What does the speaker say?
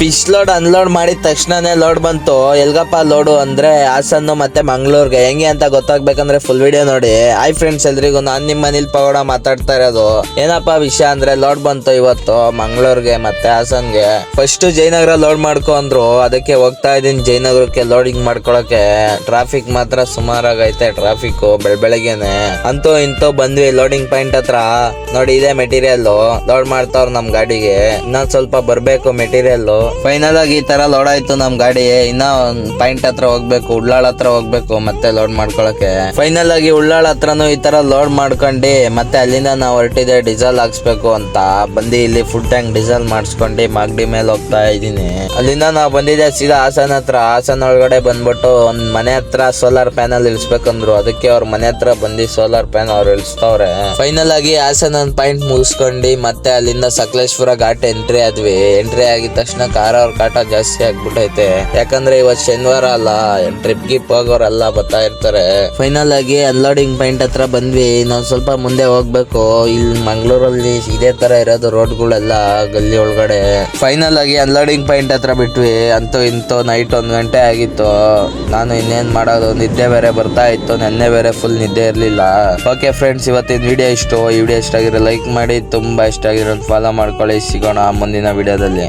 Fish load unload ಮಾಡಿದ ತಕ್ಷಣನೇ load ಬಂತು. ಎಲ್ಗಪ್ಪ ಲೋಡು ಅಂದ್ರೆ ಹಾಸನ್ನು ಮತ್ತೆ ಮಂಗ್ಳೂರ್ಗೆ. ಹೆಂಗೆ ಅಂತ ಗೊತ್ತಾಗ್ಬೇಕಂದ್ರೆ ಫುಲ್ ವಿಡಿಯೋ ನೋಡಿ. ಹಾಯ್ ಫ್ರೆಂಡ್ಸ್ ಎಲ್ರಿಗೂ, ನಾನ್ ನಿಮ್ಮ ಅನಿಲ್ ಪಗೋಡ ಮಾತಾಡ್ತಾ ಇರೋದು. ಏನಪ್ಪಾ ವಿಷಯ ಅಂದ್ರೆ ಲೋಡ್ ಬಂತು ಇವತ್ತು ಮಂಗ್ಳೂರ್ಗೆ ಮತ್ತೆ ಹಾಸನ್ಗೆ. ಫಸ್ಟ್ ಜಯನಗರ ಲೋಡ್ ಮಾಡ್ಕೊ ಅಂದ್ರು, ಅದಕ್ಕೆ ಹೋಗ್ತಾ ಇದೀನಿ ಜಯನಗರಕ್ಕೆ ಲೋಡಿಂಗ್ ಮಾಡ್ಕೊಳಕ್ಕೆ. ಟ್ರಾಫಿಕ್ ಮಾತ್ರ ಸುಮಾರಾಗೈತೆ, ಟ್ರಾಫಿಕ್ ಬೆಳಗ್ಗೆನೆ. ಅಂತೂ ಇಂತೂ ಬಂದ್ವಿ ಲೋಡಿಂಗ್ ಪಾಯಿಂಟ್ ಹತ್ರ. ನೋಡಿ ಇದೆ ಮೆಟೀರಿಯಲ್ ಲೋಡ್ ಮಾಡ್ತಾವ್ರ ನಮ್ ಗಾಡಿಗೆ. ಇನ್ನೊಂದ್ ಸ್ವಲ್ಪ ಬರ್ಬೇಕು ಮೆಟೀರಿಯಲ್. ಫೈನಲ್ ಆಗಿ ಈ ತರ ಲೋಡ್ ಆಯ್ತು ನಮ್ ಗಾಡಿ. ಇನ್ನ ಒಂದ್ ಪಾಯಿಂಟ್ ಹತ್ರ ಹೋಗ್ಬೇಕು, ಉಳ್ಳಾಳ ಹತ್ರ ಹೋಗ್ಬೇಕು ಮತ್ತೆ ಲೋಡ್ ಮಾಡ್ಕೊಳಕ್ಕೆ. ಫೈನಲ್ ಆಗಿ ಉಳ್ಳಾಳ ಹತ್ರನು ಈ ತರ ಲೋಡ್ ಮಾಡ್ಕೊಂಡಿ ಮತ್ತೆ ಅಲ್ಲಿಂದ ನಾವು ಹೊರಟಿದೆ ಡೀಸೆಲ್ ಹಾಕ್ಸ್ಬೇಕು ಅಂತ. ಬಂದು ಇಲ್ಲಿ ಫುಲ್ ಟ್ಯಾಂಕ್ ಡೀಸೆಲ್ ಮಾಡಿಸ್ಕೊಂಡು ಮಾಗಡಿ ಮೇಲೆ ಹೋಗ್ತಾ ಇದೀನಿ. ಅಲ್ಲಿಂದ ನಾವು ಬಂದಿದ್ದೆ ಸೀದಾ ಹಾಸನ್ ಹತ್ರ. ಹಾಸನ್ ಒಳಗಡೆ ಬಂದ್ಬಿಟ್ಟು ಒಂದ್ ಮನೆ ಹತ್ರ ಸೋಲಾರ್ ಪ್ಯಾನಲ್ ಇಳಿಸ್ಬೇಕಂದ್ರು, ಅದಕ್ಕೆ ಅವ್ರ ಮನೆ ಹತ್ರ ಬಂದು ಸೋಲಾರ್ ಪ್ಯಾನಲ್ ಅವ್ರು ಇಳಿಸ್ತವ್ರೆ. ಫೈನಲ್ ಆಗಿ ಹಾಸನ್ ಒಂದ್ ಪಾಯಿಂಟ್ ಮುಗಿಸ್ಕೊಂಡು ಮತ್ತೆ ಅಲ್ಲಿಂದ ಸಕಲೇಶ್ಪುರ ಘಾಟ್ ಎಂಟ್ರಿ ಆದ್ವಿ. ಎಂಟ್ರಿ ಆಗಿದ ತಕ್ಷಣ ಕಾರ ಅವ್ರ ಕಾಟ ಜಾಸ್ತಿ ಆಗ್ಬಿಟ್ಟೈತೆ. ಯಾಕಂದ್ರೆ ಇವತ್ತು ಶನಿವಾರ ಅಲ್ಲ, ಟ್ರಿಪ್ ಗಿಪ್ ಹೋಗೋರೆಲ್ಲ ಬರ್ತಾ ಇರ್ತಾರೆ. ಫೈನಲ್ ಆಗಿ ಅನ್ಲೋಡಿಂಗ್ ಪಾಯಿಂಟ್ ಹತ್ರ ಬಂದ್ವಿ. ಇನ್ನೊಂದ್ ಸ್ವಲ್ಪ ಮುಂದೆ ಹೋಗ್ಬೇಕು. ಇಲ್ಲಿ ಮಂಗ್ಳೂರಲ್ಲಿ ಇದೇ ತರ ಇರೋದು ರೋಡ್ಗಳೆಲ್ಲ ಗಲ್ಲಿ ಒಳಗಡೆ. ಫೈನಲ್ ಆಗಿ ಅನ್ಲೋಡಿಂಗ್ ಪಾಯಿಂಟ್ ಹತ್ರ ಬಿಟ್ವಿ. ಅಂತೂ ಇಂತೂ ನೈಟ್ 1 ಗಂಟೆ ಆಗಿತ್ತು. ನಾನು ಇನ್ನೇನ್ ಮಾಡೋದು, ನಿದ್ದೆ ಬೇರೆ ಬರ್ತಾ ಇತ್ತು. ನೆನ್ನೆ ಬೇರೆ ಫುಲ್ ನಿದ್ದೆ ಇರ್ಲಿಲ್ಲ. ಓಕೆ ಫ್ರೆಂಡ್ಸ್, ಇವತ್ತಿನ ವಿಡಿಯೋ ಇಷ್ಟ ಆಗಿದ್ರೆ ಲೈಕ್ ಮಾಡಿ, ತುಂಬಾ ಇಷ್ಟ ಆಗಿರೋ ಫಾಲೋ ಮಾಡ್ಕೊಳ್ಳಿ. ಸಿಗೋಣ ಮುಂದಿನ ವಿಡಿಯೋದಲ್ಲಿ.